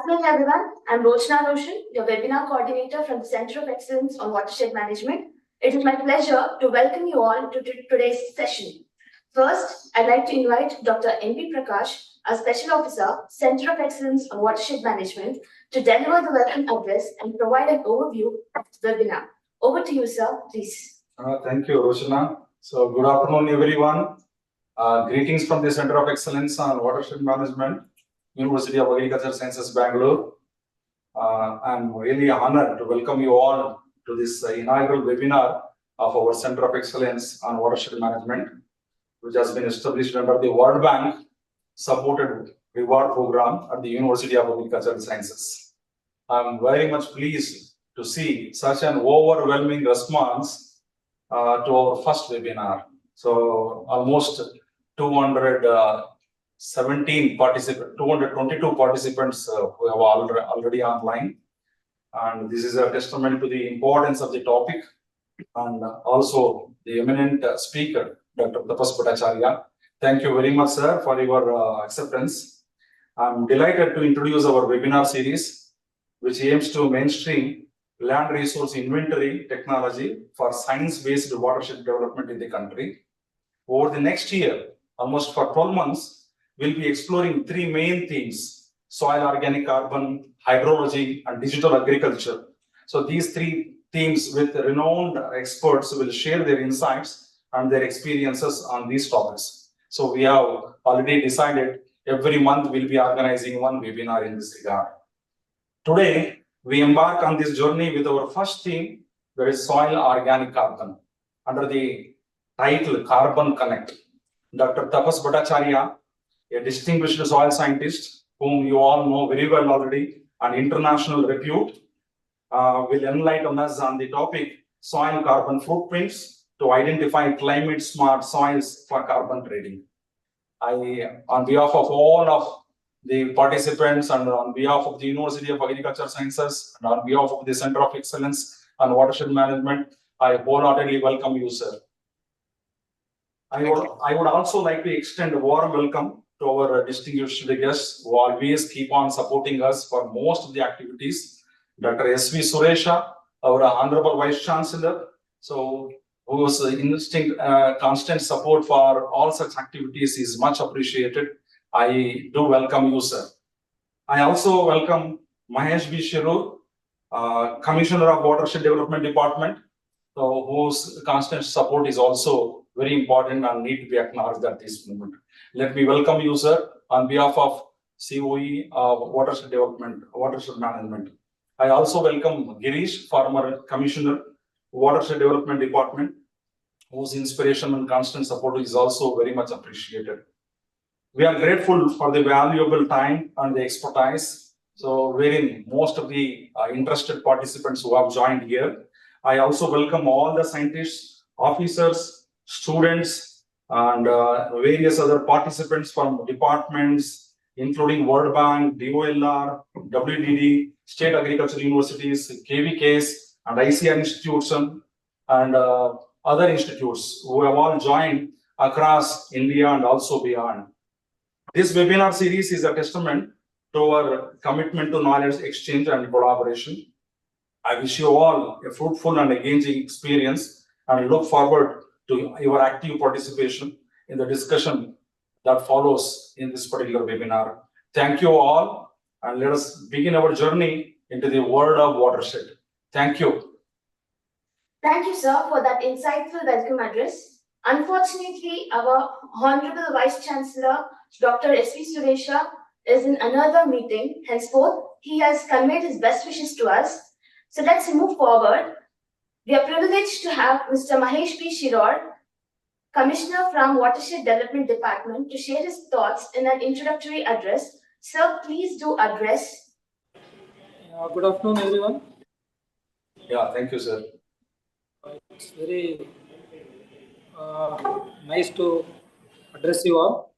afternoon, everyone. I'm Roshna Roshan, your webinar coordinator from the Center of Excellence on Watershed Management. It is my pleasure to welcome you all to today's session. First, I'd like to invite Dr. N.B. Prakash, our Special Officer, Center of Excellence on Watershed Management, to deliver the welcome address and provide an overview of the webinar. Over to you, sir, please. Thank you, Roshna. So, good afternoon, everyone. Greetings from the Center of Excellence on Watershed Management, University of Agriculture Sciences, Bangalore. I'm really honored to welcome you all to this inaugural webinar of our Center of Excellence on Watershed Management, which has been established under the World Bank supported reward program at the University of Agriculture Sciences. I'm very much pleased to see such an overwhelming response to our first webinar. So almost 222 participants who have already online. And this is a testament to the importance of the topic and also the eminent speaker, Dr. Tapas Bhattacharya. Thank you very much, sir, for your acceptance. I'm delighted to introduce our webinar series, which aims to mainstream land resource inventory technology for science-based watershed development in the country. Over the next year, almost for 12 months, we'll be exploring three main themes: soil organic carbon, hydrology, and digital agriculture. So these three themes with renowned experts will share their insights and their experiences on these topics. So we have already decided every month we'll be organizing one webinar in this regard. Today, we embark on this journey with our first theme, that is soil organic carbon, under the title Carbon Connect. Dr. Tapas Bhattacharya, a distinguished soil scientist whom you all know very well already, and international repute, will enlighten us on the topic soil carbon footprints to identify climate smart soils for carbon trading. On behalf of all of the participants and on behalf of the University of Agriculture Sciences and on behalf of the Center of Excellence on Watershed Management, I wholeheartedly welcome you, sir. I would also like to extend a warm welcome to our distinguished guests who always keep on supporting us for most of the activities. Dr. S.V. Suresha, our Honorable Vice Chancellor, so whose constant support for all such activities is much appreciated. I do welcome you, sir. I also welcome Mahesh B. Shirur, Commissioner of Watershed Development Department, whose constant support is also very important and need to be acknowledged at this moment. Let me welcome you, sir, on behalf of COE Watershed Development, Watershed Management. I also welcome Girish, former Commissioner, Watershed Development Department, whose inspiration and constant support is also very much appreciated. We are grateful for the valuable time and the expertise. So, wherein most of the interested participants who have joined here. I also welcome all the scientists, officers, students, and various other participants from departments, including World Bank, DOLR, WDD, State Agriculture Universities, KVKs, and ICR institution, and other institutes who have all joined across India and also beyond. This webinar series is a testament to our commitment to knowledge exchange and collaboration. I wish you all a fruitful and engaging experience and look forward to your active participation in the discussion that follows in this particular webinar. Thank you all, and let us begin our journey into the world of watershed. Thank you. Thank you, sir, for that insightful welcome address. Unfortunately, our Honorable Vice Chancellor, Dr. S.V. Suresha, is in another meeting. Henceforth, he has conveyed his best wishes to us. So let's move forward. We are privileged to have Mr. Mahesh B. Shirur, Commissioner from Watershed Development Department, to share his thoughts in an introductory address. Sir, please do address. Good afternoon, everyone. Yeah, thank you, sir. It's very nice to address you all.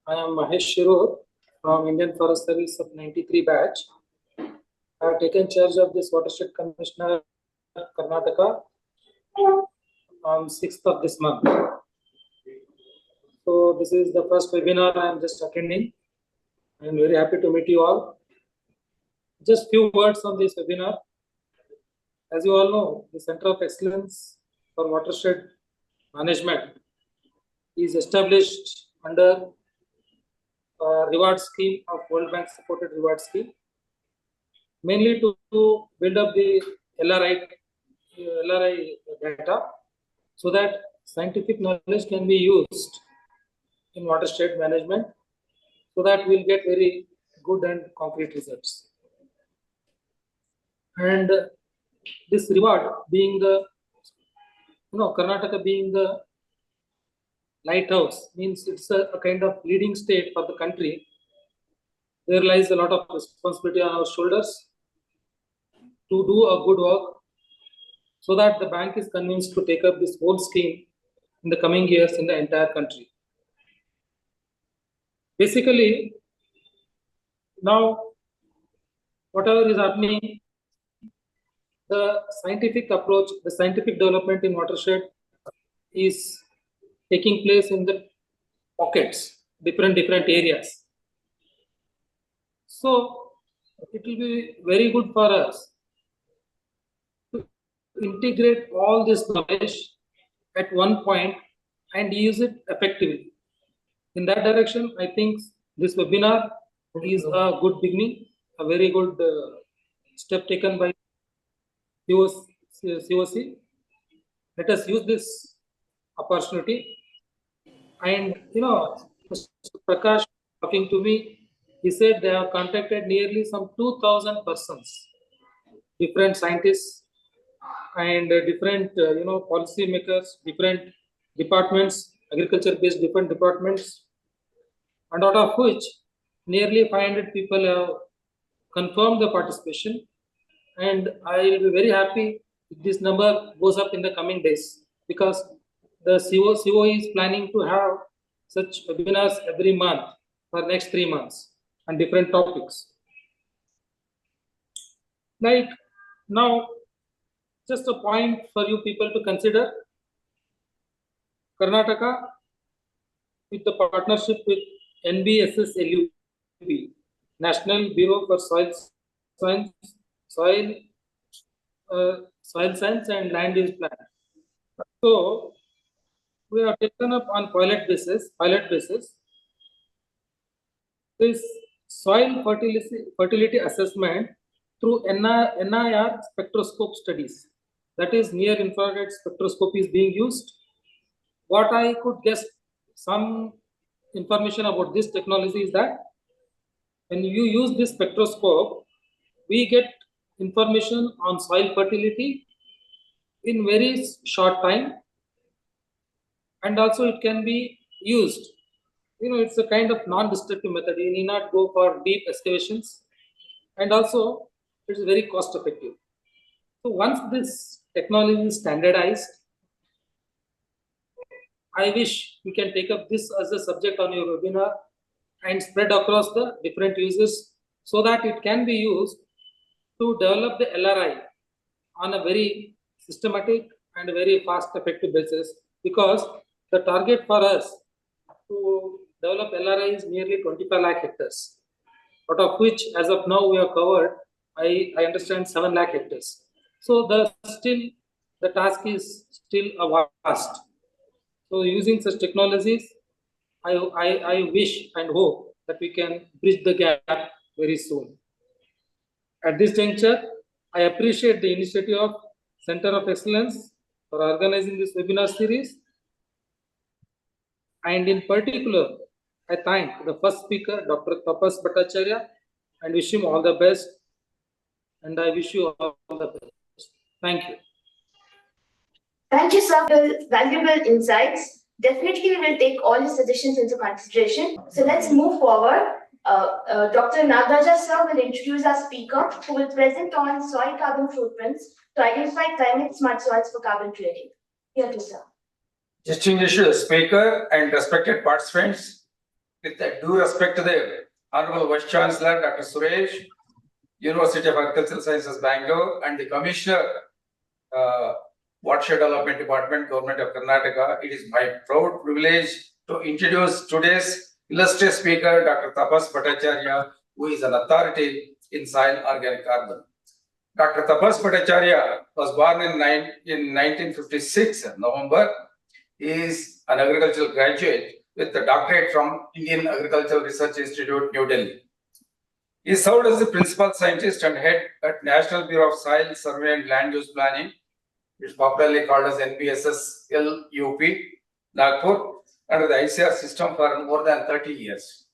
I am Mahesh Shirur from Indian Forest Service of 93 batch. I have taken charge of this Watershed Commissioner Karnataka on 6th of this month. So this is the first webinar I am just attending. I am very happy to meet you all. Just few words on this webinar. As you all know, the Center of Excellence for Watershed Management is established under a reward scheme of World Bank supported reward scheme, mainly to build up the LRI data so that scientific knowledge can be used in watershed management so that we'll get very good and concrete results. And this reward being the, Karnataka being the lighthouse means it's a kind of leading state for the country. There lies a lot of responsibility on our shoulders to do a good work so that the bank is convinced to take up this whole scheme in the coming years in the entire country. Basically, now whatever is happening, the scientific approach, the scientific development in watershed is taking place in the pockets, different areas. So it will be very good for us to integrate all this knowledge at one point and use it effectively. In that direction, I think this webinar is a good beginning, a very good step taken by COC. Let us use this opportunity. And Mr. Prakash talking to me, he said they have contacted nearly some 2,000 persons, different scientists and different policy makers, different departments, agriculture-based different departments, and out of which nearly 500 people have confirmed the participation. And I will be very happy if this number goes up in the coming days, because the CO is planning to have such webinars every month for next 3 months on different topics. Like now, just a point for you people to consider. Karnataka, with the partnership with NBSSLUP, National Bureau for Soil Science and Land Use Plan. So we have taken up on pilot basis this soil fertility assessment through NIR spectroscope studies. That is, near infrared spectroscopy is being used. What I could guess some information about this technology is that when you use this spectroscope, we get information on soil fertility in very short time, and also it can be used. It's a kind of non-destructive method. You need not go for deep excavations, and also it's very cost effective. So once this technology is standardized, I wish we can take up this as a subject on your webinar and spread across the different users so that it can be used to develop the LRI on a very systematic and very fast effective basis, because the target for us to develop LRI is nearly 25 lakh hectares, out of which as of now we have covered, I understand, 7 lakh hectares. So the task is still a vast. So using such technologies, I wish and hope that we can bridge the gap very soon. At this juncture, I appreciate the initiative of Center of Excellence for organizing this webinar series. And in particular, I thank the first speaker, Dr. Tapas Bhattacharya, and wish him all the best. And I wish you all the best. Thank you. Thank you, sir, for valuable insights. Definitely, we will take all your suggestions into consideration. So let's move forward. Dr. Nagaraja sir will introduce our speaker, who will present on soil carbon footprints to identify climate smart soils for carbon trading. Here to sir. Distinguished speaker and respected participants, with due respect to the Honorable Vice Chancellor Dr. Suresh, University of Agricultural Sciences, Bangalore, and the Commissioner, Watershed Development Department, Government of Karnataka, it is my proud privilege to introduce today's illustrious speaker, Dr. Tapas Bhattacharya, who is an authority in soil organic carbon. Dr. Tapas Bhattacharya was born in 1956, November. He is an agricultural graduate with a doctorate from Indian Agricultural Research Institute, New Delhi. He served as the principal scientist and head at National Bureau of Soil Survey and Land Use Planning, which is popularly called as NBSS-LUP, Nagpur, under the ICR system for more than 30 years.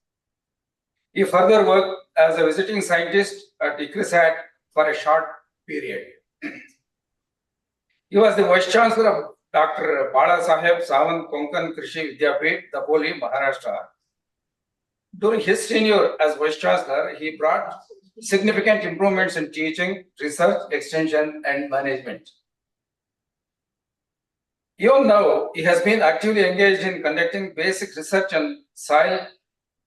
He further worked as a visiting scientist at ICRISAT for a short period. He was the Vice Chancellor of Dr. Bala Saheb Sawant Konkan Krishi Vidyapit, Dapoli, Maharashtra. During his tenure as Vice Chancellor, he brought significant improvements in teaching, research, extension, and management. Even now, he has been actively engaged in conducting basic research on soil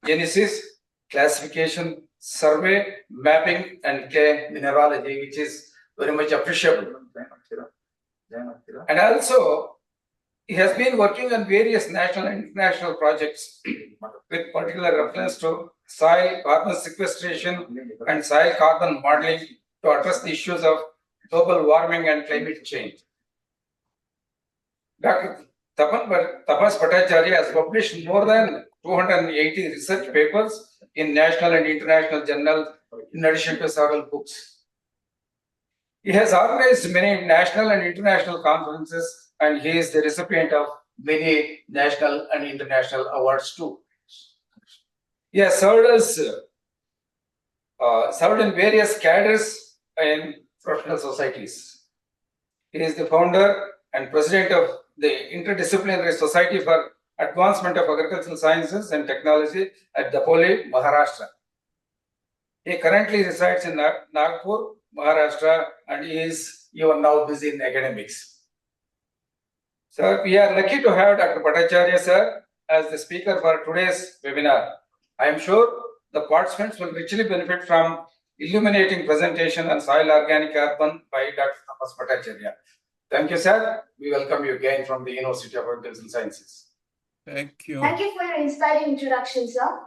genesis, classification, survey, mapping, and clay mineralogy, which is very much appreciable. And also, he has been working on various national and international projects with particular reference to soil carbon sequestration and soil carbon modeling to address the issues of global warming and climate change. Dr. Tapas Bhattacharya has published more than 280 research papers in national and international journals, in addition to several books. He has organized many national and international conferences, and he is the recipient of many national and international awards too. He has served in various cadres in professional societies. He is the founder and president of the Interdisciplinary Society for Advancement of Agricultural Sciences and Technology at Dapoli, Maharashtra. He currently resides in Nagpur, Maharashtra, and he is even now busy in academics. Sir, we are lucky to have Dr. Bhattacharya, sir, as the speaker for today's webinar. I am sure the participants will richly benefit from illuminating presentation on soil organic carbon by Dr. Tapas Bhattacharya. Thank you, sir. We welcome you again from the University of Agricultural Sciences. Thank you. Thank you for your inspiring introduction, sir.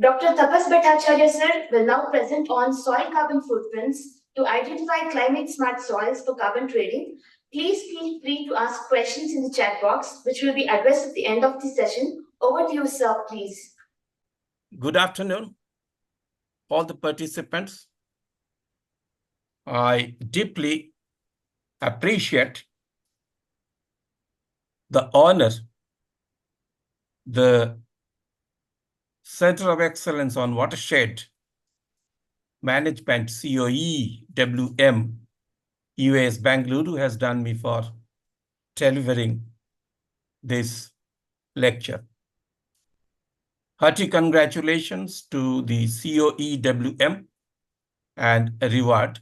Dr. Tapas Bhattacharya, sir, will now present on soil carbon footprints to identify climate-smart soils for carbon trading. Please feel free to ask questions in the chat box, which will be addressed at the end of the session. Over to you, sir, please. Good afternoon, all the participants. I deeply appreciate the honor the Center of Excellence on Watershed Management, COEWM, US Bangalore, has done me for delivering this lecture. Hearty congratulations to the COEWM and a reward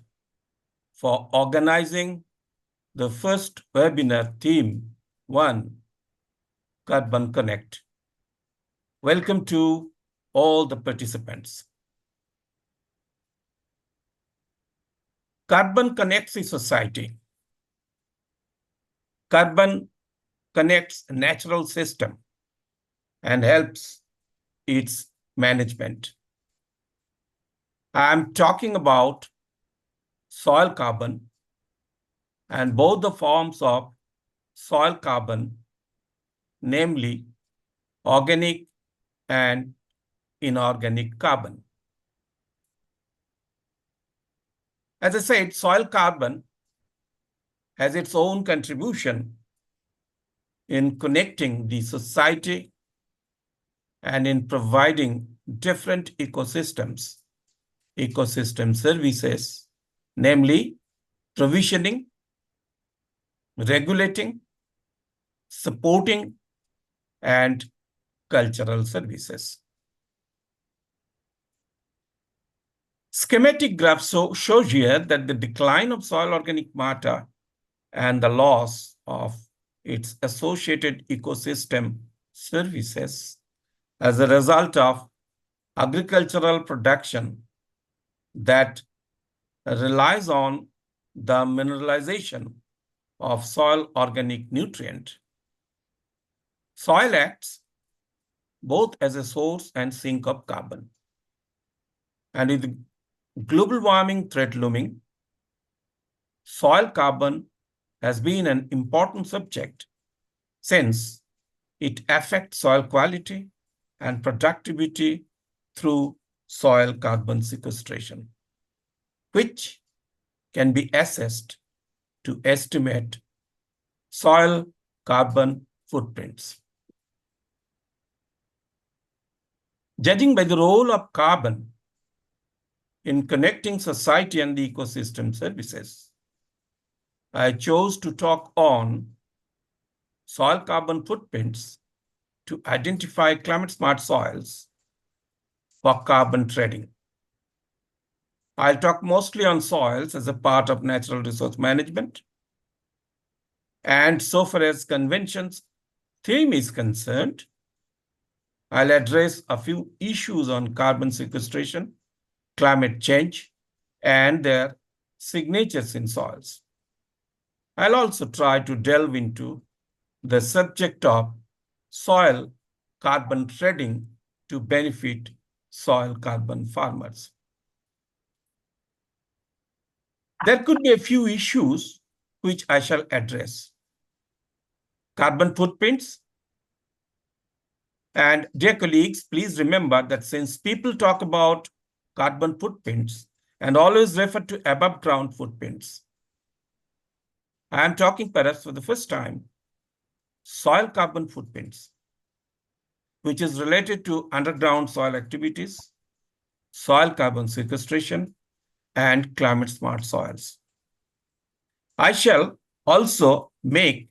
for organizing the first webinar theme 1, Carbon Connect. Welcome to all the participants. Carbon connects the society. Carbon connects a natural system and helps its management. I'm talking about soil carbon and both the forms of soil carbon, namely organic and inorganic carbon. As I said, soil carbon has its own contribution in connecting the society and in providing different ecosystem services, namely provisioning, regulating, supporting, and cultural services. Schematic graph shows here that the decline of soil organic matter and the loss of its associated ecosystem services as a result of agricultural production that relies on the mineralization of soil organic nutrient. Soil acts both as a source and sink of carbon. And global warming threat looming, soil carbon has been an important subject since it affects soil quality and productivity through soil carbon sequestration, which can be assessed to estimate soil carbon footprints. Judging by the role of carbon in connecting society and the ecosystem services, I chose to talk on soil carbon footprints to identify climate-smart soils for carbon trading. I'll talk mostly on soils as a part of natural resource management. And so far as convention's theme is concerned, I'll address a few issues on carbon sequestration, climate change, and their signatures in soils. I'll also try to delve into the subject of soil carbon trading to benefit soil carbon farmers. There could be a few issues which I shall address. Carbon footprints. And dear colleagues, please remember that since people talk about carbon footprints and always refer to above ground footprints, I am talking perhaps for the first time soil carbon footprints, which is related to underground soil activities, soil carbon sequestration, and climate-smart soils. I shall also make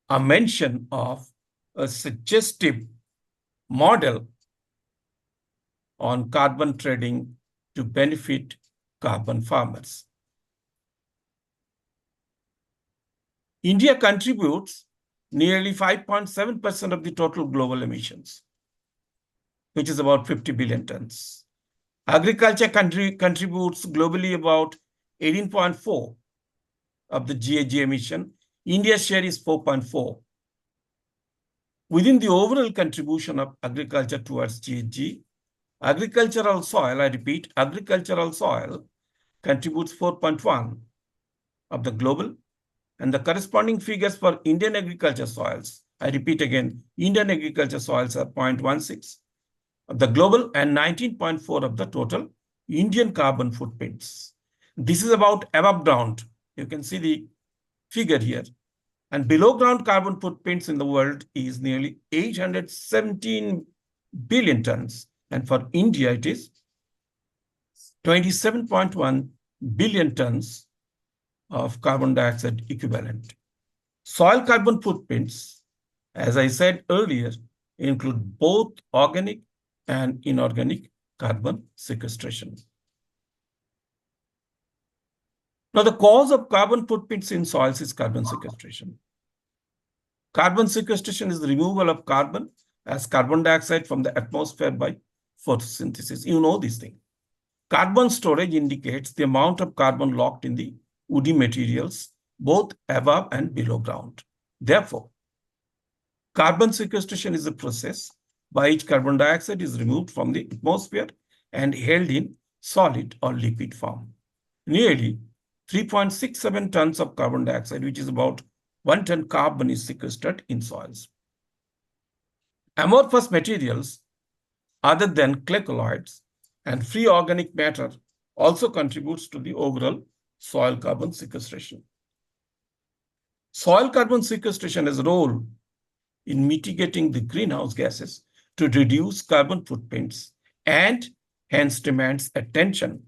a mention of a suggestive model on carbon trading to benefit carbon farmers. India contributes nearly 5.7% of the total global emissions, which is about 50 billion tons. Agriculture contributes globally about 18.4 of the GHG emission. India's share is 4.4. Within the overall contribution of agriculture towards GHG, agricultural soil, I repeat, agricultural soil contributes 4.1 of the global, and the corresponding figures for Indian agriculture soils, I repeat again, Indian agriculture soils are 0.16 of the global and 19.4 of the total Indian carbon footprints. This is about above ground. You can see the figure here. And below ground carbon footprints in the world is nearly 817 billion tons. And for India, it is 27.1 billion tons of carbon dioxide equivalent. Soil carbon footprints, as I said earlier, include both organic and inorganic carbon sequestration. Now, the cause of carbon footprints in soils is carbon sequestration. Carbon sequestration is the removal of carbon as carbon dioxide from the atmosphere by photosynthesis. You know this thing. Carbon storage indicates the amount of carbon locked in the woody materials, both above and below ground. Therefore, carbon sequestration is a process by which carbon dioxide is removed from the atmosphere and held in solid or liquid form. Nearly 3.67 tons of carbon dioxide, which is about 1 ton carbon, is sequestered in soils. Amorphous materials other than clay colloids and free organic matter also contributes to the overall soil carbon sequestration. Soil carbon sequestration has a role in mitigating the greenhouse gases to reduce carbon footprints and hence demands attention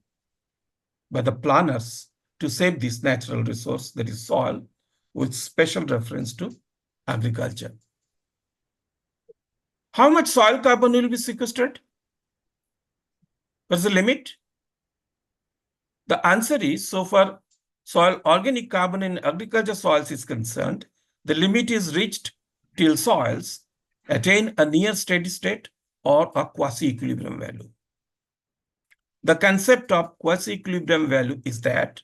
by the planners to save this natural resource, that is soil, with special reference to agriculture. How much soil carbon will be sequestered? What's the limit? The answer is, so far soil organic carbon in agriculture soils is concerned, the limit is reached till soils attain a near steady state or a quasi-equilibrium value. The concept of quasi-equilibrium value is that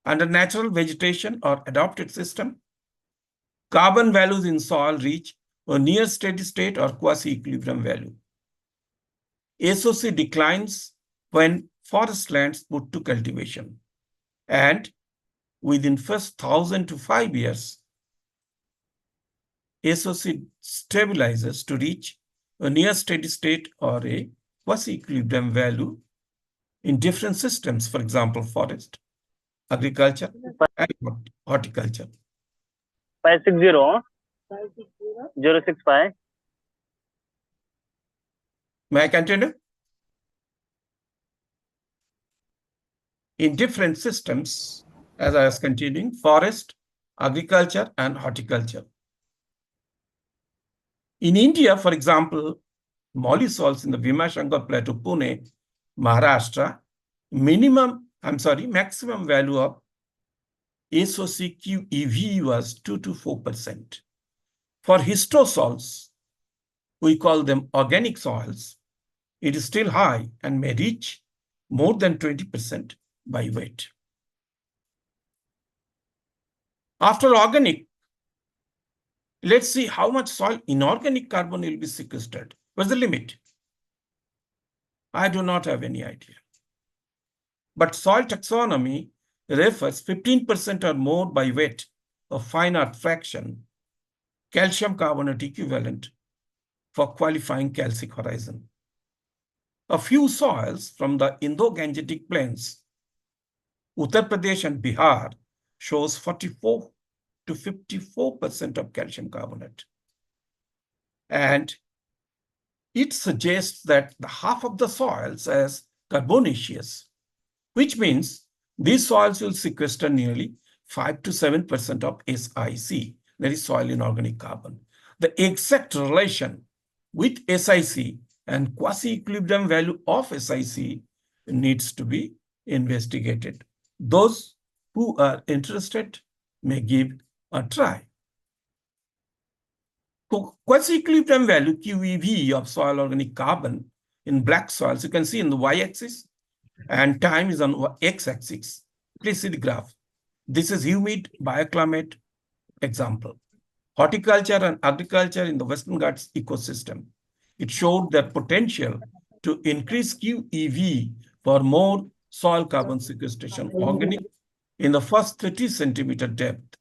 under natural vegetation or adapted system, carbon values in soil reach a near steady state or quasi-equilibrium value. SOC declines when forest lands put to cultivation. And within first 1,000 to 5 years, SOC stabilizes to reach a near steady state or a quasi-equilibrium value in different systems, for example, forest, agriculture, and horticulture. 560-065. May I continue? In different systems, as I was continuing, forest, agriculture, and horticulture. In India, for example, molly soils in the Bhimashankar Plateau, Pune, Maharashtra, maximum value of SOC QEV was 2 to 4%. For histosols, we call them organic soils, it is still high and may reach more than 20% by weight. After organic, let's see how much soil inorganic carbon will be sequestered. What's the limit? I do not have any idea. But soil taxonomy refers 15% or more by weight of fine earth fraction, calcium carbonate equivalent for qualifying calcic horizon. A few soils from the Indo-Gangetic plains, Uttar Pradesh and Bihar, shows 44 to 54% of calcium carbonate. And it suggests that the half of the soils as carbonaceous, which means these soils will sequester nearly 5 to 7% of SiC, that is soil inorganic carbon. The exact relation with SiC and quasi-equilibrium value of SiC needs to be investigated. Those who are interested may give a try. Quasi-equilibrium value, QEV, of soil organic carbon in black soils, you can see in the y-axis, and time is on x-axis. Please see the graph. This is humid bioclimate example. Horticulture and agriculture in the Western Ghats ecosystem. It showed that potential to increase QEV for more soil carbon sequestration organic in the first 30 centimeter depth.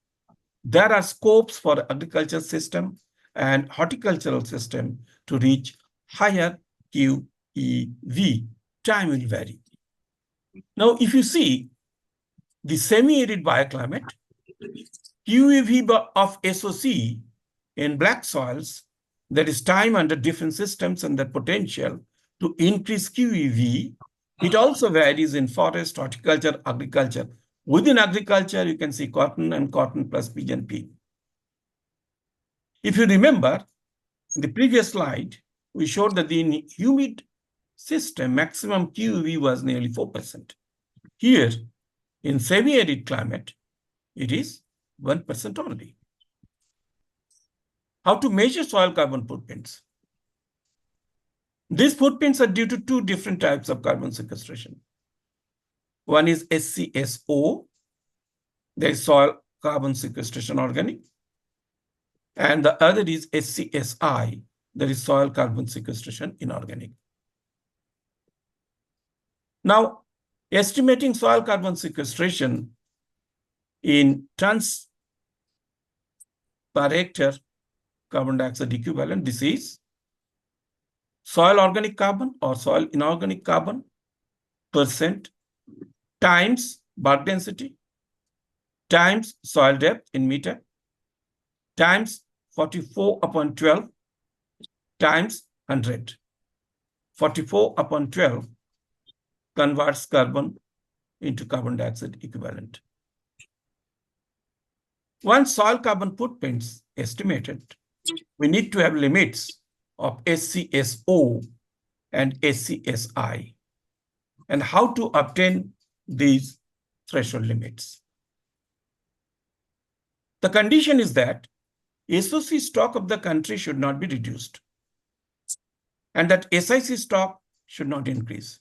There are scopes for agriculture system and horticultural system to reach higher QEV. Time will vary. Now, if you see the semi-arid bioclimate, QEV of SOC in black soils, there is time under different systems and the potential to increase QEV. It also varies in forest, horticulture, agriculture. Within agriculture, you can see cotton and cotton plus pigeon pea. If you remember, in the previous slide, we showed that the humid system maximum QEV was nearly 4%. Here, in semi-arid climate, it is 1% only. How to measure soil carbon footprints? These footprints are due to two different types of carbon sequestration. One is SCSO, there is soil carbon sequestration organic, and the other is SCSI, there is soil carbon sequestration inorganic. Now, estimating soil carbon sequestration in tons per hectare carbon dioxide equivalent, this is soil organic carbon or soil inorganic carbon percent times bark density times soil depth in meter times 44 upon 12 times 100. 44 upon 12 converts carbon into carbon dioxide equivalent. Once soil carbon footprints estimated, we need to have limits of SCSO and SCSI, and how to obtain these threshold limits. The condition is that SOC stock of the country should not be reduced, and that SiC stock should not increase.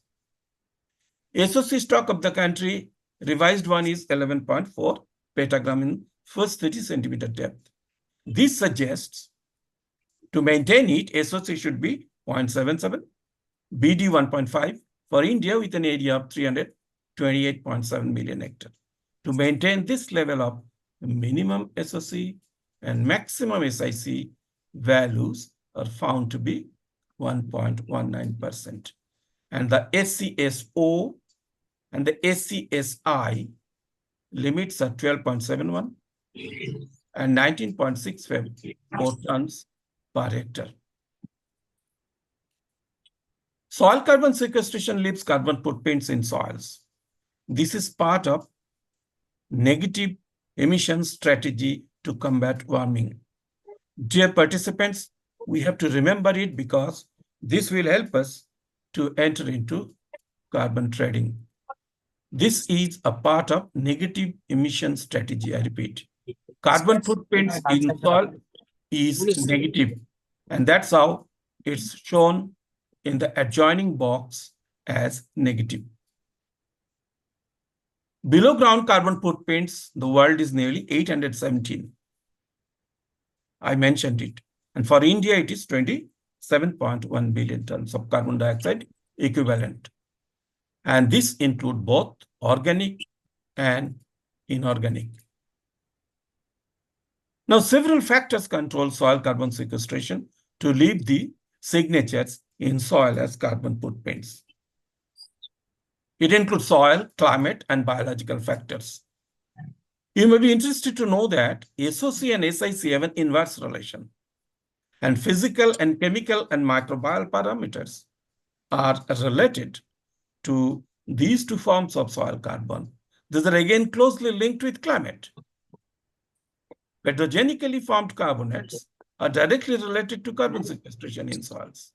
SOC stock of the country, revised one, is 11.4 petagram in first 30 centimeter depth. This suggests to maintain it, SOC should be 0.77, BD 1.5, for India with an area of 328.7 million hectares. To maintain this level of minimum SOC and maximum SIC values are found to be 1.19%. And the SCSO and the SCSI limits are 12.71 and 19.64 tons per hectare. Soil carbon sequestration leaves carbon footprints in soils. This is part of negative emission strategy to combat warming. Dear participants, we have to remember it because this will help us to enter into carbon trading. This is a part of negative emission strategy. I repeat, carbon footprints in soil is negative, and that's how it's shown in the adjoining box as negative. Below ground carbon footprints, the world is nearly 817. I mentioned it. And for India, it is 27.1 billion tons of carbon dioxide equivalent. And this includes both organic and inorganic. Now, several factors control soil carbon sequestration to leave the signatures in soil as carbon footprints. It includes soil, climate, and biological factors. You may be interested to know that SOC and SIC have an inverse relation, and physical and chemical and microbial parameters are related to these two forms of soil carbon. These are again closely linked with climate. Petrogenically formed carbonates are directly related to carbon sequestration in soils.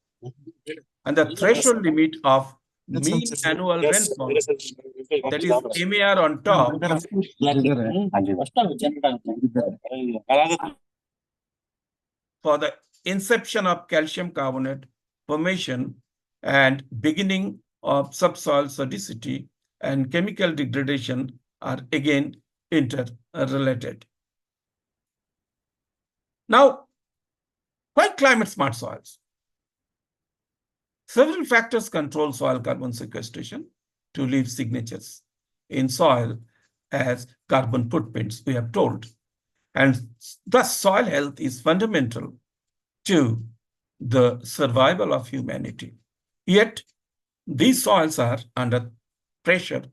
And the threshold limit of mean annual rainfall, that is MAR on top, for the inception of calcium carbonate formation and beginning of subsoil sodicity and chemical degradation are again interrelated. Now, why climate smart soils? Several factors control soil carbon sequestration to leave signatures in soil as carbon footprints, we have told. And thus, soil health is fundamental to the survival of humanity. Yet, these soils are under pressure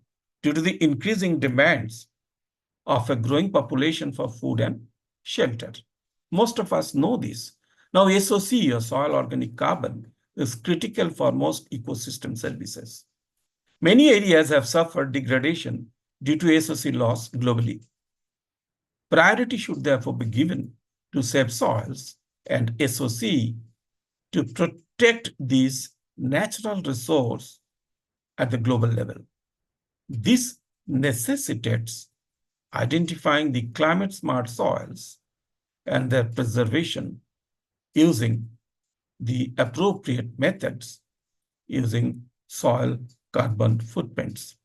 due to the increasing demands of a growing population for food and shelter. Most of us know this. Now, SOC, or soil organic carbon, is critical for most ecosystem services. Many areas have suffered degradation due to SOC loss globally. Priority should therefore be given to save soils and SOC to protect these natural resources at the global level. This necessitates identifying the climate-smart soils and their preservation using the appropriate methods using soil carbon footprints.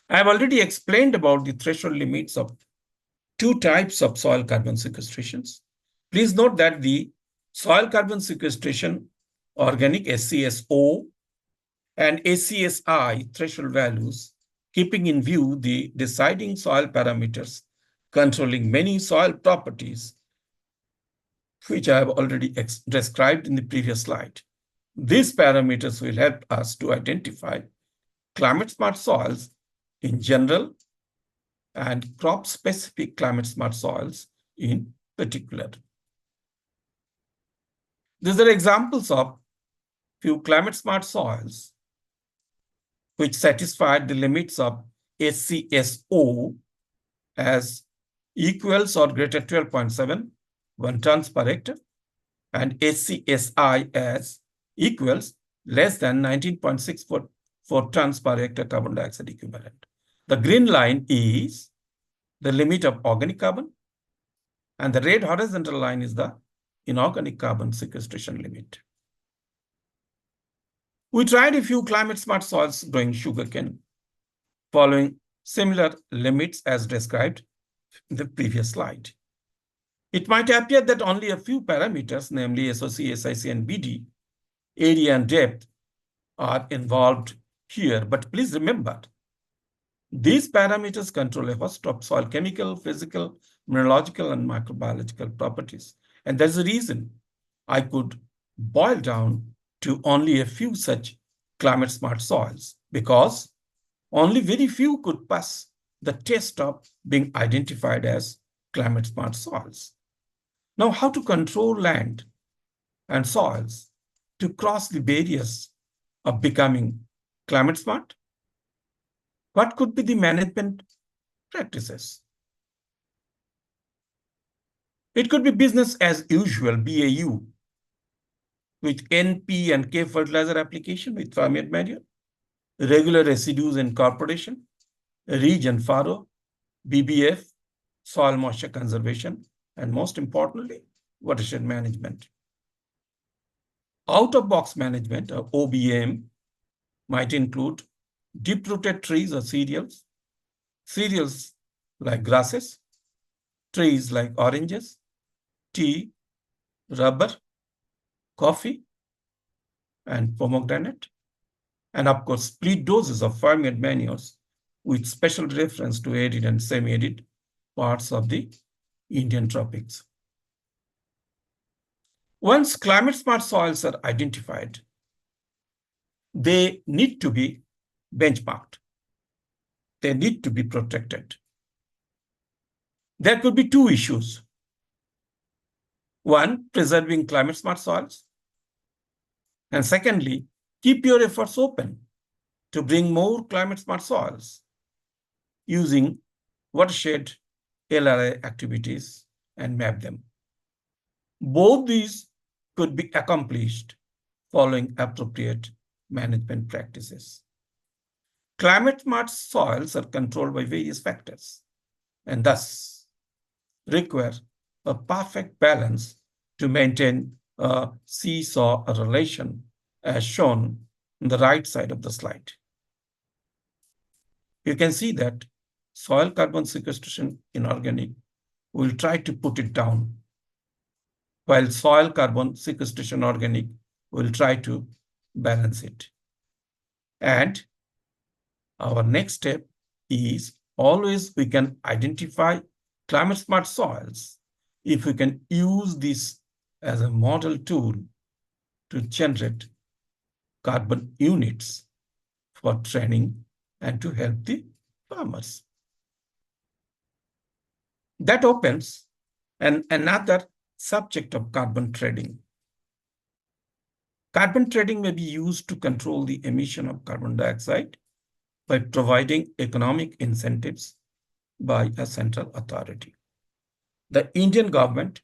I have already explained about the threshold limits of two types of soil carbon sequestrations. Please note that the soil carbon sequestration, organic SCSO and ACSI threshold values, keeping in view the deciding soil parameters controlling many soil properties, which I have already described in the previous slide. These parameters will help us to identify climate-smart soils in general and crop-specific climate-smart soils in particular. These are examples of few climate-smart soils which satisfied the limits of SCSO as equals or greater 12.71 tons per hectare and SCSI as equals less than 19.64 tons per hectare carbon dioxide equivalent. The green line is the limit of organic carbon, and the red horizontal line is the inorganic carbon sequestration limit. We tried a few climate-smart soils growing sugarcane, following similar limits as described in the previous slide. It might appear that only a few parameters, namely SOC, SIC, and BD, area and depth, are involved here. But please remember, these parameters control a host of soil chemical, physical, mineralogical, and microbiological properties. And there's a reason I could boil down to only a few such climate smart soils, because only very few could pass the test of being identified as climate smart soils. Now, how to control land and soils to cross the barriers of becoming climate smart? What could be the management practices? It could be business as usual, BAU, with N, P, and K fertilizer application with farmyard manure, regular residues incorporation, region FARO, BBF, soil moisture conservation, and most importantly, watershed management. Out-of-box management, or OBM, might include deep-rooted trees or cereals, cereals like grasses, trees like oranges, tea, rubber, coffee, and pomegranate, and of course, split doses of farmyard manures with special reference to arid and semi-arid parts of the Indian tropics. Once climate smart soils are identified, they need to be benchmarked. They need to be protected. There could be two issues. One, preserving climate smart soils. And secondly, keep your efforts open to bring more climate smart soils using watershed LRI activities and map them. Both these could be accomplished following appropriate management practices. Climate smart soils are controlled by various factors and thus require a perfect balance to maintain a seesaw relation as shown on the right side of the slide. You can see that soil carbon sequestration inorganic will try to put it down, while soil carbon sequestration organic will try to balance it. And our next step is always we can identify climate smart soils if we can use this as a model tool to generate carbon units for training and to help the farmers. That opens another subject of carbon trading. Carbon trading may be used to control the emission of carbon dioxide by providing economic incentives by a central authority. The Indian government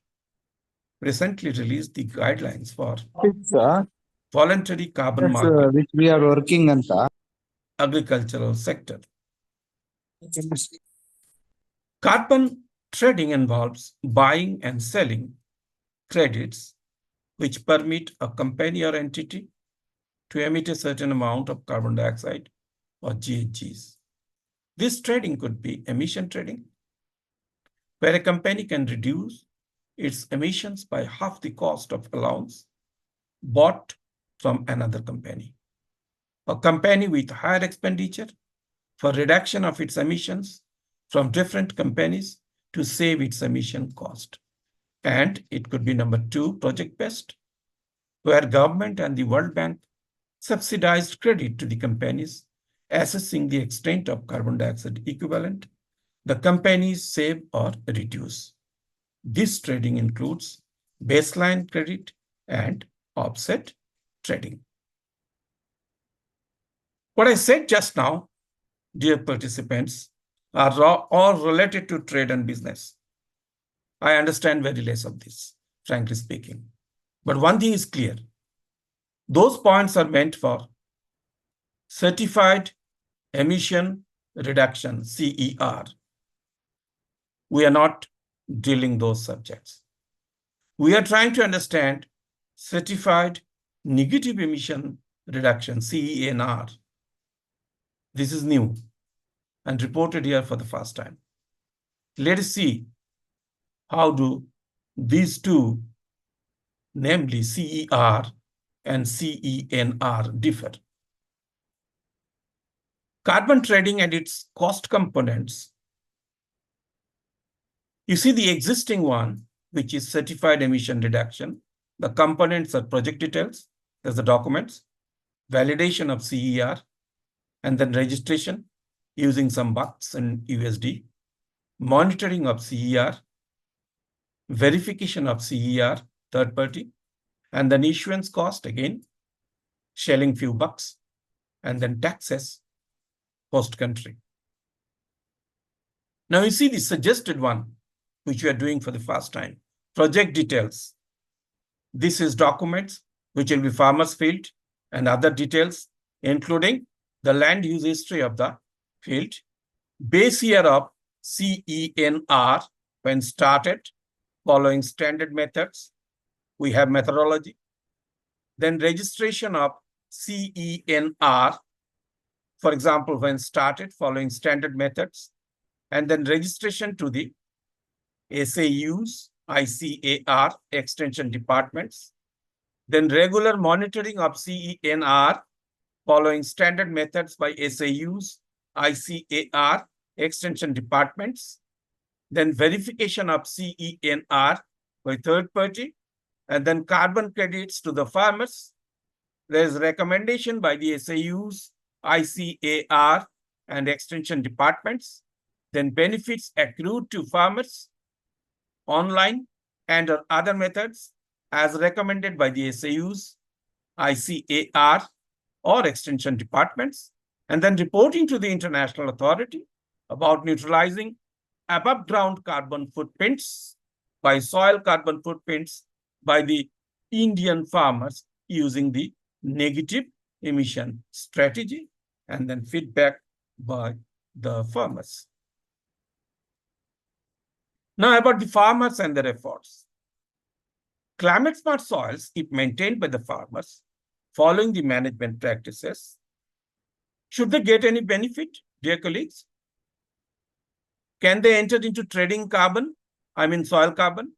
recently released the guidelines for voluntary carbon market which we are working on agricultural sector. Carbon trading involves buying and selling credits which permit a company or entity to emit a certain amount of carbon dioxide or GHGs. This trading could be emission trading, where a company can reduce its emissions by half the cost of allowance bought from another company. A company with higher expenditure for reduction of its emissions from different companies to save its emission cost. And it could be number two, project-based, where government and the World Bank subsidized credit to the companies, assessing the extent of carbon dioxide equivalent the companies save or reduce. This trading includes baseline credit and offset trading. What I said just now, dear participants, are all related to trade and business. I understand very less of this, frankly speaking. But one thing is clear. Those points are meant for certified emission reduction, CER. We are not drilling those subjects. We are trying to understand certified negative emission reduction, CEnR. This is new and reported here for the first time. Let us see how do these two, namely CER and CEnR, differ. Carbon trading and its cost components. You see the existing one, which is certified emission reduction. The components are project details, there's the documents, validation of CER, and then registration using some bucks and USD, monitoring of CER, verification of CER, third party, and then issuance cost again, shelling few bucks, and then taxes, host country. Now you see the suggested one, which we are doing for the first time, project details. This is documents, which will be farmer's field and other details, including the land use history of the field, base year of CEnR when started, following standard methods. We have methodology. Then registration of CEnR, for example, when started, following standard methods. And then registration to the SAUs, ICAR, extension departments. Then regular monitoring of CEnR, following standard methods by SAUs, ICAR, extension departments. Then verification of CEnR by third party, and then carbon credits to the farmers. There is recommendation by the SAUs, ICAR, and extension departments. Then benefits accrued to farmers online and or other methods as recommended by the SAUs, ICAR, or extension departments, and then reporting to the international authority about neutralizing above ground carbon footprints by soil carbon footprints by the Indian farmers using the negative emission strategy, and then feedback by the farmers. Now about the farmers and their efforts. Climate smart soils, if maintained by the farmers, following the management practices, should they get any benefit, dear colleagues? Can they enter into trading carbon? I mean soil carbon?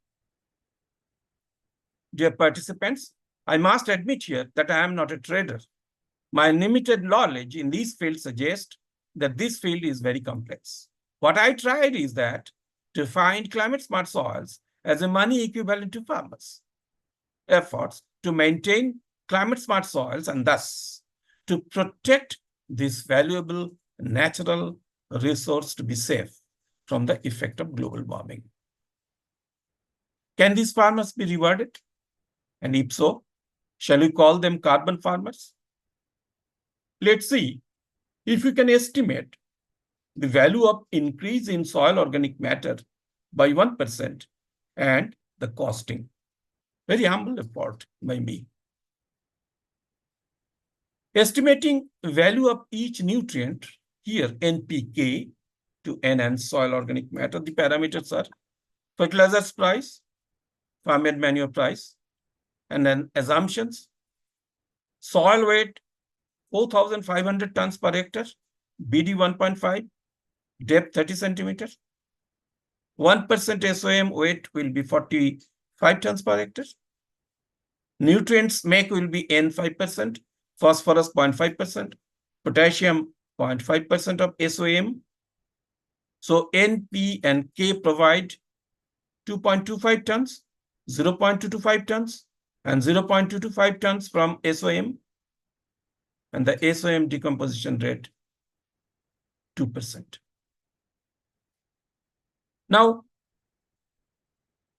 Dear participants, I must admit here that I am not a trader. My limited knowledge in these fields suggests that this field is very complex. What I tried is that to find climate smart soils as a money equivalent to farmers' efforts to maintain climate smart soils and thus to protect this valuable natural resource to be safe from the effect of global warming. Can these farmers be rewarded? And if so, shall we call them carbon farmers? Let's see if we can estimate the value of increase in soil organic matter by 1% and the costing. Very humble effort by me. Estimating value of each nutrient, here NPK to enhance soil organic matter, the parameters are fertilizers price, farm-made manure price, and then assumptions. Soil weight 4,500 tons per hectare, BD 1.5, depth 30 centimeters. 1% SOM weight will be 45 tons per hectare. Nutrients make will be N 5%, phosphorus 0.5%, potassium 0.5% of SOM. So N, P, and K provide 2.25 tons, 0.225 tons, and 0.225 tons from SOM. And the SOM decomposition rate 2%. Now,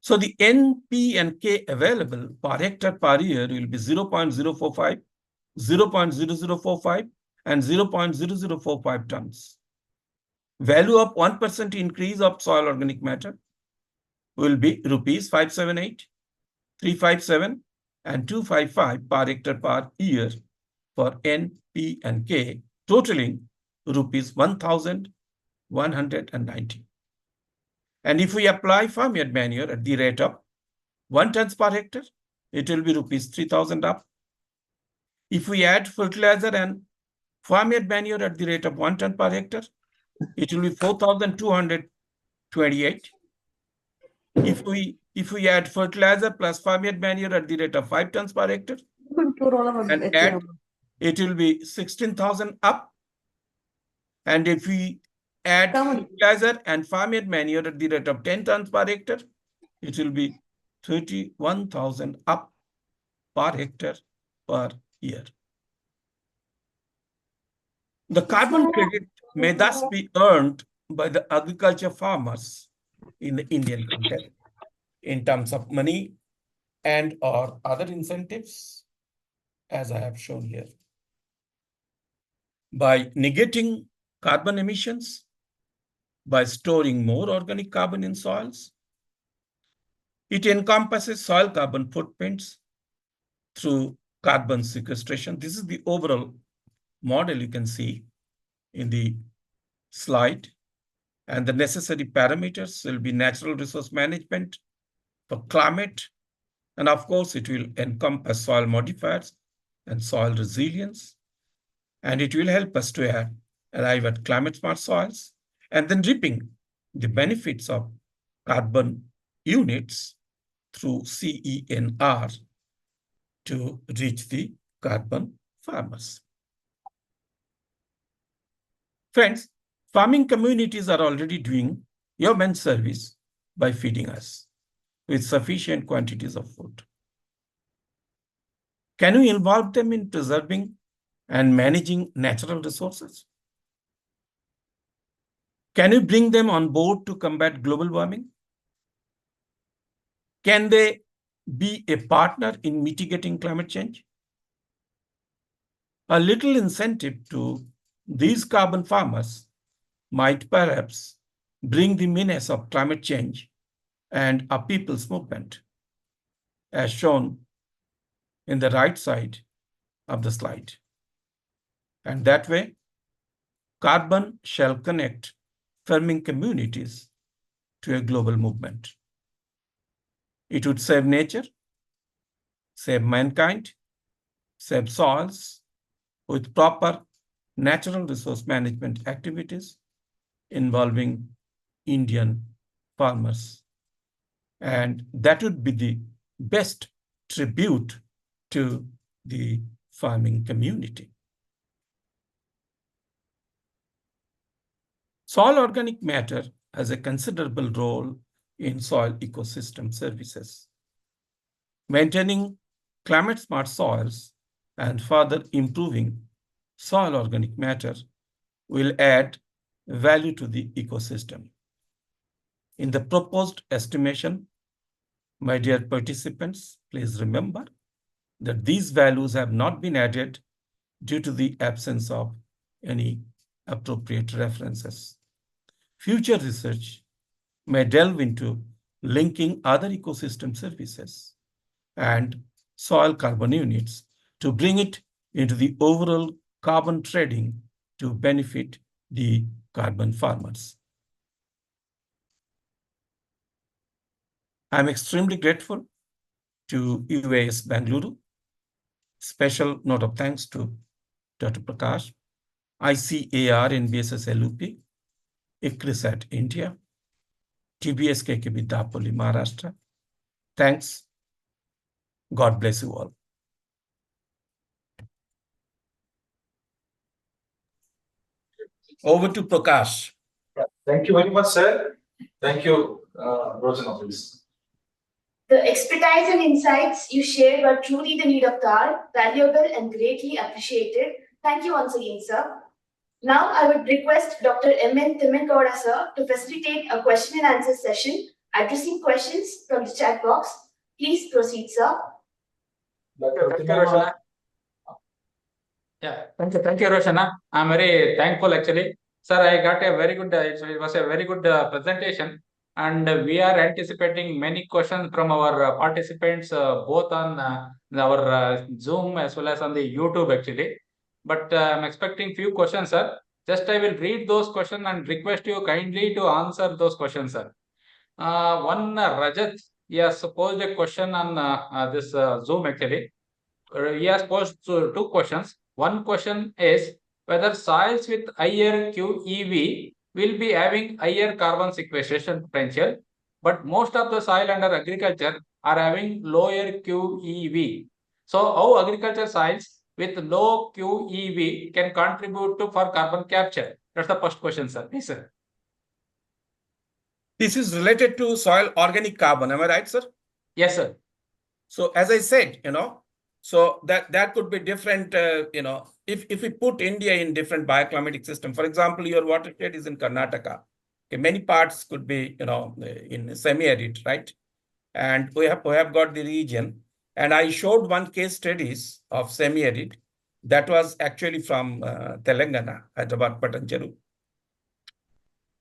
so the N, P, and K available per hectare per year will be 0.045, 0.0045, and 0.0045 tons. Value of 1% increase of soil organic matter will be rupees 578, 357, and 255 per hectare per year for N, P, and K, totaling rupees 1,190. And if we apply farm-yard manure at the rate of 1 tons per hectare, it will be rupees 3,000 up. If we add fertilizer and farm-yard manure at the rate of 1 ton per hectare, it will be 4,228. If we add fertilizer plus farm-yard manure at the rate of 5 tons per hectare, and add, it will be 16,000 up. And if we add fertilizer and farmyard manure at the rate of 10 tons per hectare, it will be 31,000 up per hectare per year. The carbon credit may thus be earned by the agriculture farmers in the Indian context in terms of money and or other incentives, as I have shown here. By negating carbon emissions, by storing more organic carbon in soils, it encompasses soil carbon footprints through carbon sequestration. This is the overall model you can see in the slide. And the necessary parameters will be natural resource management for climate. And of course, it will encompass soil modifiers and soil resilience. And it will help us to arrive at climate smart soils and then reaping the benefits of carbon units through CEnR to reach the carbon farmers. Friends, farming communities are already doing yeoman's service by feeding us with sufficient quantities of food. Can we involve them in preserving and managing natural resources? Can we bring them on board to combat global warming? Can they be a partner in mitigating climate change? A little incentive to these carbon farmers might perhaps bring the menace of climate change and a people's movement, as shown in the right side of the slide. And that way, carbon shall connect farming communities to a global movement. It would save nature, save mankind, save soils with proper natural resource management activities involving Indian farmers. And that would be the best tribute to the farming community. Soil organic matter has a considerable role in soil ecosystem services. Maintaining climate smart soils and further improving soil organic matter will add value to the ecosystem. In the proposed estimation, my dear participants, please remember that these values have not been added due to the absence of any appropriate references. Future research may delve into linking other ecosystem services and soil carbon units to bring it into the overall carbon trading to benefit the carbon farmers. I'm extremely grateful to UAS Bangalore. Special note of thanks to Dr. Prakash, ICAR in BSS LUP, ICRISAT India, TBS KKB Dapoli Maharashtra. Thanks. God bless you all. Over to Prakash. Thank you very much, sir. Thank you, Roshan, please. The expertise and insights you shared were truly the need of the hour, valuable and greatly appreciated. Thank you once again, sir. Now I would request Dr. M.N. Thimankauda, sir, to facilitate a question and answer session, addressing questions from the chat box. Please proceed, sir. Thank you, Roshana. Yeah, thank you, Roshana. I'm very thankful actually. Sir, I got a very good, it was a very good presentation, and we are anticipating many questions from our participants, both on our Zoom as well as on the YouTube actually. But I'm expecting few questions, sir. Just I will read those questions and request you kindly to answer those questions, sir. One Rajat, he has posed a question on this Zoom actually. He has posed two questions. One question is whether soils with higher QEV will be having higher carbon sequestration potential, but most of the soil under agriculture are having lower QEV. So how agriculture soils with low QEV can contribute to for carbon capture? That's the first question, sir. Yes, sir. This is related to soil organic carbon. Am I right, sir? Yes, sir. So as I said, so that could be different, if we put India in different bioclimatic system, for example, your watershed is in Karnataka. Okay, many parts could be, in semi-arid, right? And we have got the region. And I showed one case studies of semi-arid that was actually from Telangana, Hyderabad, Patancheru.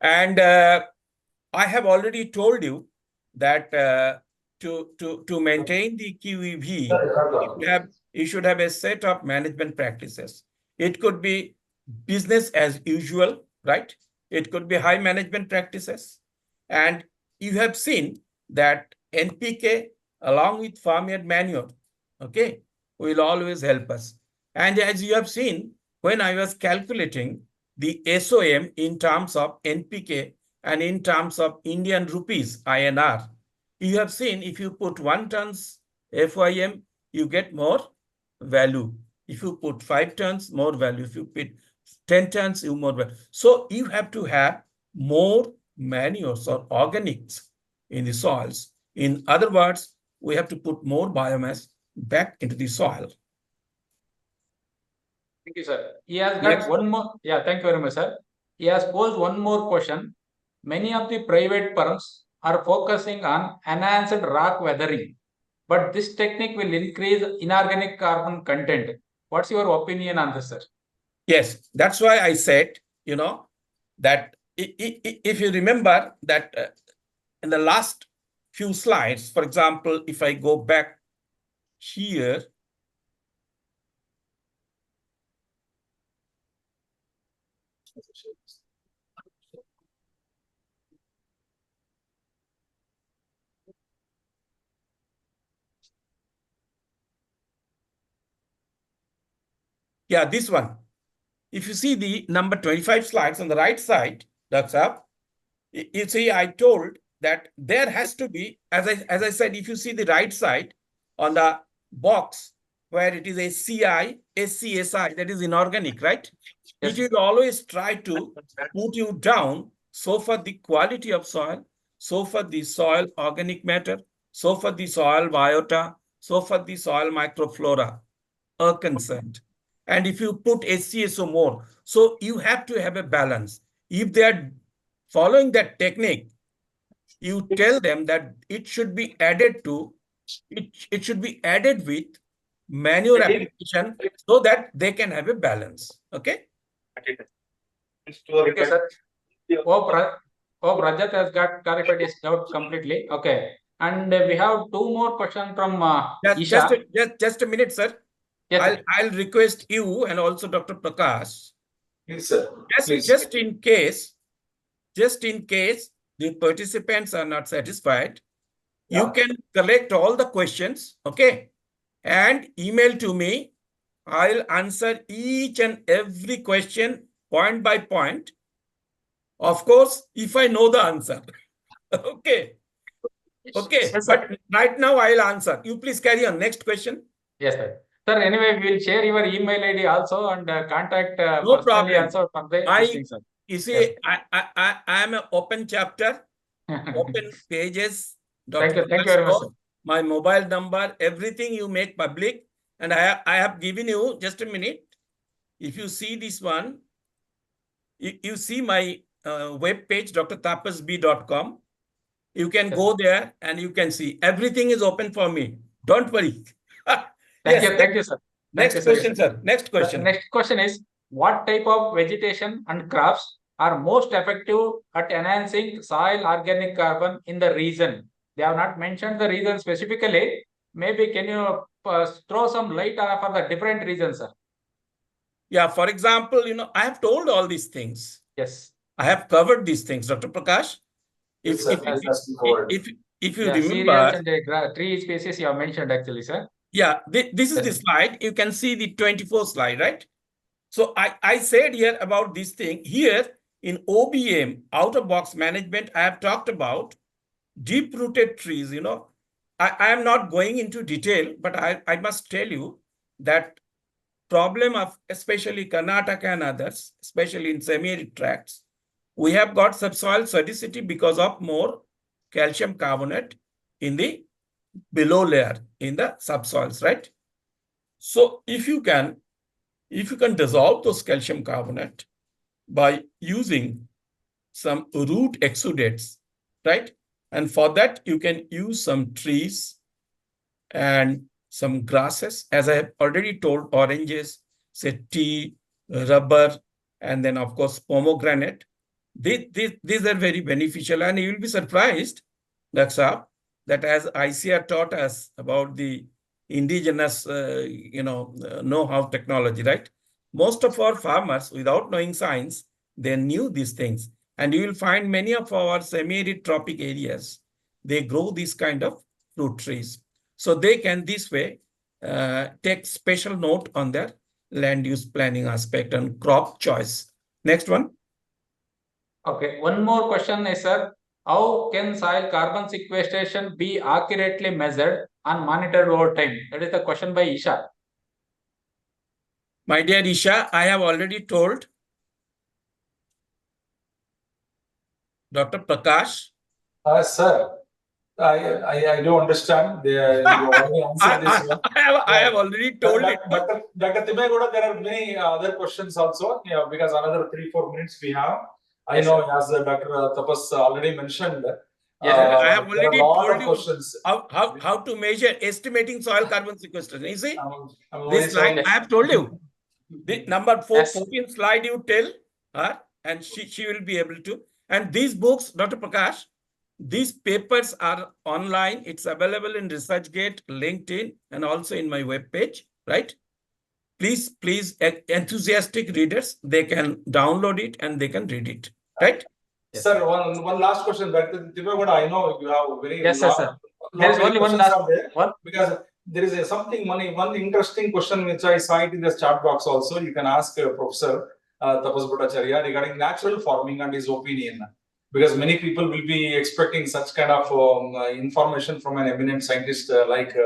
And I have already told you that to maintain the QEV, you should have a set of management practices. It could be business as usual, right? It could be high management practices. And you have seen that NPK along with farmyard manure, okay, will always help us. And as you have seen, when I was calculating the SOM in terms of NPK and in terms of Indian rupees, INR, you have seen if you put 1 tons FYM, you get more value. If you put 5 tons, more value. If you put 10 tons, you more value. So you have to have more manures or organics in the soils. In other words, we have to put more biomass back into the soil. Thank you, sir. He has got Next. one more. Yeah, thank you very much, sir. He has posed one more question. Many of the private firms are focusing on enhanced rock weathering, but this technique will increase inorganic carbon content. What's your opinion on this, sir? Yes, that's why I said, that if you remember that in the last few slides, for example, if I go back here, yeah, this one. If you see the number 25 slides on the right side, that's up. You see, I told that there has to be, as I said, if you see the right side on the box where it is a CI, SCSI, that is inorganic, right? Yes. It will always try to put you down. So for the quality of soil, so for the soil organic matter, so for the soil biota, so for the soil microflora are concerned. And if you put SCSO more, so you have to have a balance. If they are following that technique, you tell them that it should be added to, it should be added with manure application so that they can have a balance. Okay? Thank you, sir. Hope Rajat has got clarified his doubt completely. Okay. And we have 2 more questions from Isha. Just a minute, sir. Yes, sir. I'll request you and also Dr. Prakash. Yes, sir. Just in case the participants are not satisfied, you can collect all the questions, okay, and email to me. I'll answer each and every question point by point. Of course, if I know the answer. Okay. Okay. Yes, but right now I'll answer. You please carry on. Next question. Yes, sir. Sir, anyway, we'll share your email ID also and contact No personally problem. also for the thing, sir. You see, Yes. I am an open chapter, open pages. Thank you very much, sir. My mobile number, everything you make public. And I have given you, just a minute. If you see this one, you see my web page, drtapasb.com. You can go there and you can see everything is open for me. Don't worry. Thank you, sir. Next question, sir. Next question. Next question is, what type of vegetation and crops are most effective at enhancing soil organic carbon in the region? They have not mentioned the region specifically. Maybe can you throw some light for the different regions, sir? Yeah, for example, I have told all these things. Yes. I have covered these things, Dr. Prakash. If you remember, cereals and tree species you have mentioned actually, sir. Yeah, this is the slide. You can see the 24th slide, right? So I said here about this thing. Here in OBM, out-of-box management, I have talked about deep-rooted trees. I am not going into detail, but I must tell you that problem of especially Karnataka and others, especially in semi-arid tracts, we have got subsoil sodicity because of more calcium carbonate in the below layer in the subsoils, right? So if you can dissolve those calcium carbonate by using some root exudates, right? And for that, you can use some trees and some grasses, as I have already told, oranges, say tea, rubber, and then of course pomegranate. These are very beneficial, and you will be surprised, Daksha, that as ICR taught us about the indigenous, know-how technology, right? Most of our farmers, without knowing science, they knew these things. And you will find many of our semi-arid tropic areas, they grow these kind of fruit trees. So they can this way take special note on their land use planning aspect and crop choice. Next one. Okay, one more question is, sir, how can soil carbon sequestration be accurately measured and monitored over time? That is the question by Isha. My dear Isha, I have already told Dr. Prakash. Sir, I do understand. You already answered this one. I have already told it. Dr. Tibegoda, there are many other questions also, because another 3-4 minutes we have. I know, as Dr. Tapas already mentioned, I have already told you questions. how to measure estimating soil carbon sequestration. You see, I'm this slide I have told you. The number 14 slide you tell her, and she will be able to. And these books, Dr. Prakash, these papers are online. It's available in ResearchGate, LinkedIn, and also in my webpage, right? Please, enthusiastic readers, they can download it and they can read it, right? Yes, sir, one last question. Dr. Tibegoda, I know you have very Yes, sir. There is only one last one. Because there is one interesting question which I saw it in the chat box also. You can ask Professor Tapas Bhattacharya regarding natural farming and his opinion. Because many people will be expecting such kind of information from an eminent scientist like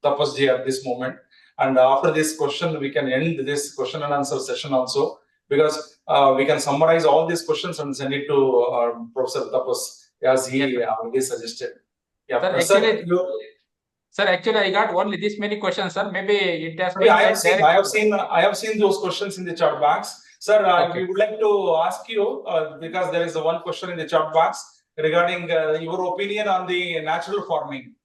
Tapas ji at this moment. And after this question, we can end this question and answer session also, because we can summarize all these questions and send it to Professor Tapas as he already suggested. Yeah, Sir, actually, I got only this many questions, sir. Maybe it has been. I have seen those questions in the chat box. Sir, we would like to ask you, because there is one question in the chat box regarding your opinion on the natural farming,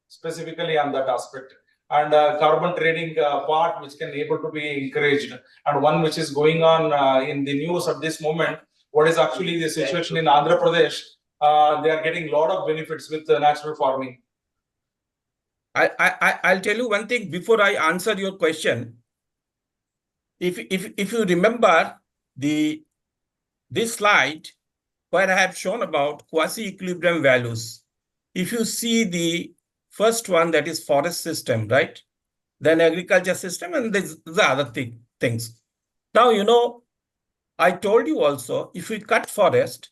specifically on that aspect, and carbon trading part, which can able to be encouraged, and one which is going on in the news at this moment. What is actually the situation in Andhra Pradesh? They are getting a lot of benefits with natural farming. I'll tell you one thing before I answer your question. If you remember this slide where I have shown about quasi-equilibrium values, if you see the first one, that is forest system, right? Then agriculture system, and there's the other things. Now, I told you also, if we cut forest,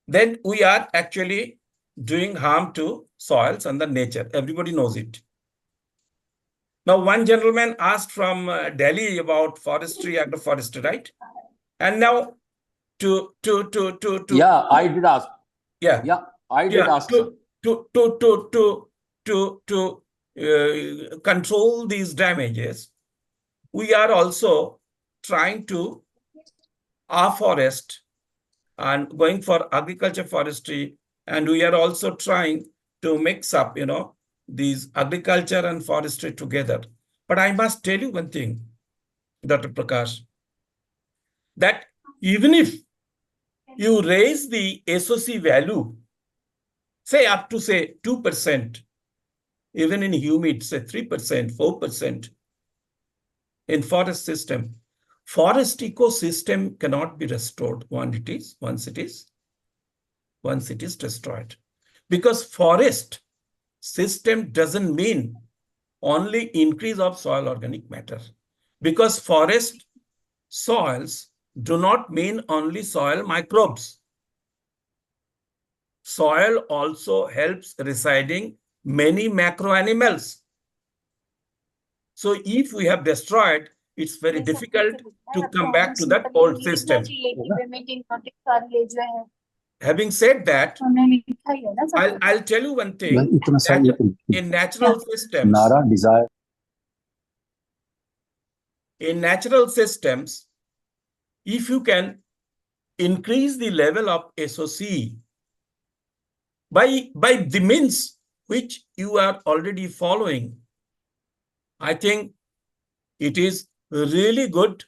then we are actually doing harm to soils and the nature. Everybody knows it. Now, one gentleman asked from Delhi about forestry, agroforestry, right? And now yeah, I did ask. Yeah, I did ask. To control these damages, we are also trying to afforest and going for agriculture forestry, and we are also trying to mix up, these agriculture and forestry together. But I must tell you one thing, Dr. Prakash, that even if you raise the SOC value, say up to say 2%, even in humid, say 3%, 4%, in forest system, forest ecosystem cannot be restored once it is destroyed. Because forest system doesn't mean only increase of soil organic matter. Because forest soils do not mean only soil microbes. Soil also helps residing many macro animals. So if we have destroyed, it's very difficult to come back to that old system. Having said that, I'll tell you one thing, that in natural systems, if you can increase the level of SOC by the means which you are already following, I think it is really good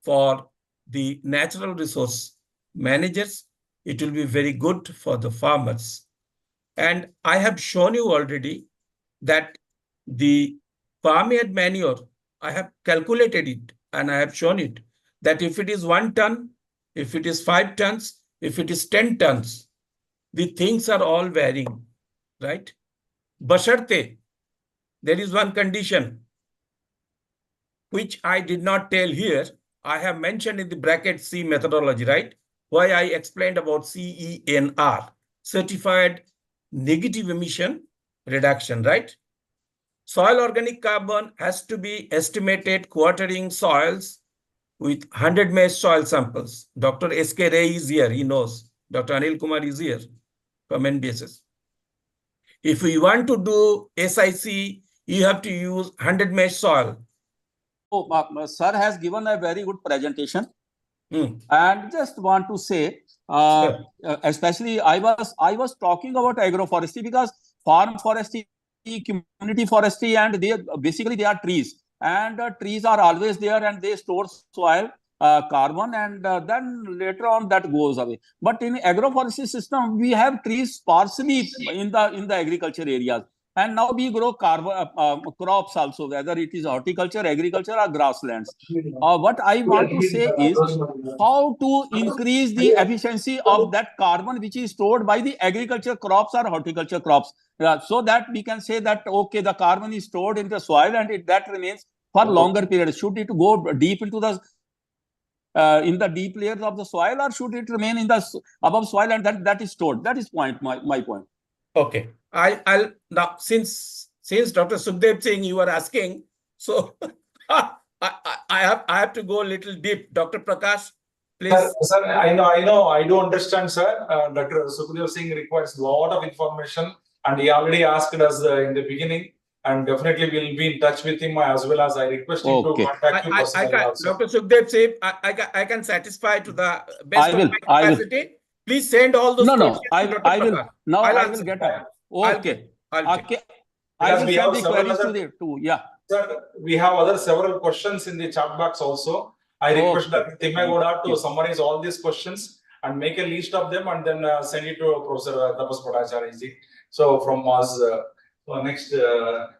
for the natural resource managers. It will be very good for the farmers. And I have shown you already that the farmyard manure, I have calculated it and I have shown it, that if it is 1 ton, if it is 5 tons, if it is 10 tons, the things are all varying, right? Basharte, there is one condition which I did not tell here. I have mentioned in the bracket C methodology, right? Why I explained about CEnR, certified negative emission reduction, right? Soil organic carbon has to be estimated quartering soils with 100 mesh soil samples. Dr. S.K. Ray is here, he knows. Dr. Anil Kumar is here from NBSS. If we want to do SIC, you have to use 100 mesh soil. So, sir has given a very good presentation, Hmm. and just want to say, especially I was talking about agroforestry because farm forestry, community forestry, and they are trees, and trees are always there and they store soil carbon, and then later on that goes away. But in agroforestry system, we have trees sparsely in the agriculture areas. And now we grow carbon crops also, whether it is horticulture, agriculture, or grasslands. What I want to say is how to increase the efficiency of that carbon which is stored by the agriculture crops or horticulture crops, so that we can say that, okay, the carbon is stored in the soil and that remains for longer periods. Should it go deep into the in the deep layers of the soil, or should it remain in the above soil and that is stored? That is my point. Okay, I'll now, since Dr. Sukhdev Singh you are asking, so I have to go a little deep. Dr. Prakash, please. Sir, I do understand, sir. Dr. Sukhdev Singh requires a lot of information, and he already asked us in the beginning, and definitely we'll be in touch with him, as well as I request him to contact you personally also. Dr. Sukhdev Singh, I can satisfy to the best of my capacity. Please send all those questions to Dr. Prakash. I will get it. Okay. I will send the queries to the yeah. Sir, we have several questions in the chat box also. I request Dr. Timmagoda to summarize all these questions and make a list of them, and then send it to Professor Tapas Bhattacharya. So from us, next,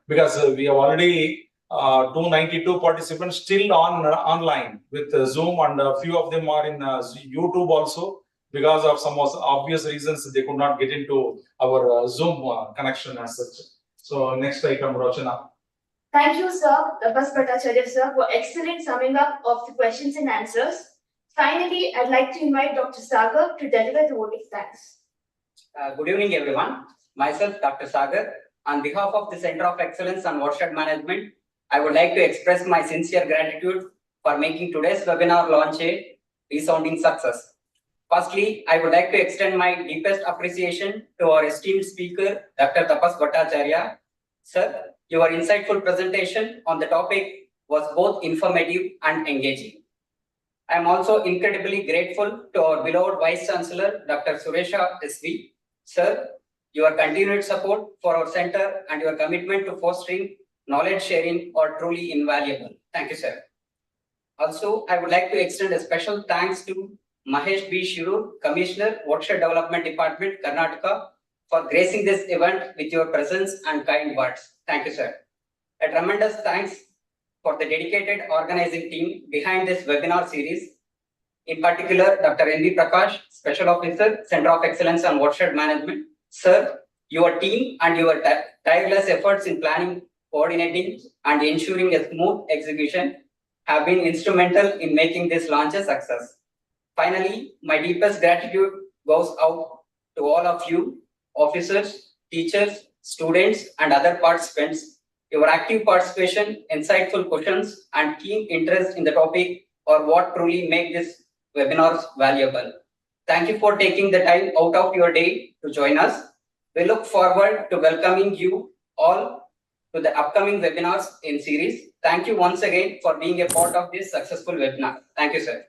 because we have already 292 participants still online with Zoom, and a few of them are in YouTube also. Because of some obvious reasons, they could not get into our Zoom connection as such. So next item, Rochana. Thank you, sir, Tapas Bhattacharya, sir, for excellent summing up of the questions and answers. Finally, I'd like to invite Dr. Sagar to deliver the vote of thanks. Good evening, everyone. Myself, Dr. Sagar. On behalf of the Center of Excellence on Watershed Management, I would like to express my sincere gratitude for making today's webinar launch a resounding success. Firstly, I would like to extend my deepest appreciation to our esteemed speaker, Dr. Tapas Bhattacharya. Sir, your insightful presentation on the topic was both informative and engaging. I am also incredibly grateful to our beloved Vice Chancellor, Dr. Suresha SV. Sir, your continued support for our center and your commitment to fostering knowledge sharing are truly invaluable. Thank you, sir. Also, I would like to extend a special thanks to Mahesh B. Shirur, Commissioner, Watershed Development Department, Karnataka, for gracing this event with your presence and kind words. Thank you, sir. A tremendous thanks for the dedicated organizing team behind this webinar series. In particular, Dr. N.B. Prakash, Special Officer, Center of Excellence on Watershed Management. Sir, your team and your tireless efforts in planning, coordinating, and ensuring a smooth execution have been instrumental in making this launch a success. Finally, my deepest gratitude goes out to all of you, officers, teachers, students, and other participants Your active participation, insightful questions, and keen interest in the topic are what truly make this webinars valuable. Thank you for taking the time out of your day to join us. We look forward to welcoming you all to the upcoming webinars in series. Thank you once again for being a part of this successful webinar. Thank you, sir.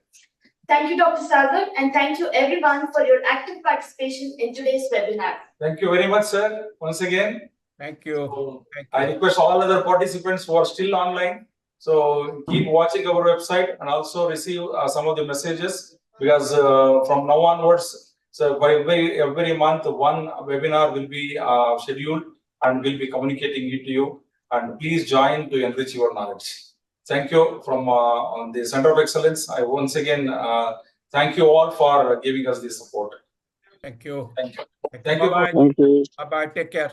Thank you, Dr. Sagar, and thank you everyone for your active participation in today's webinar. Thank you very much, sir. Once again. Thank you. So, Thank I you. request all other participants who are still online. So keep watching our website and also receive some of the messages, because from now onwards, so by every month, one webinar will be scheduled and we'll be communicating it to you. And please join to enrich your knowledge. Thank you from on the Center of Excellence. I once again thank you all for giving us this support. Thank you. Thank you. Thank you. Bye-bye. Thank you. Bye-bye. Take care.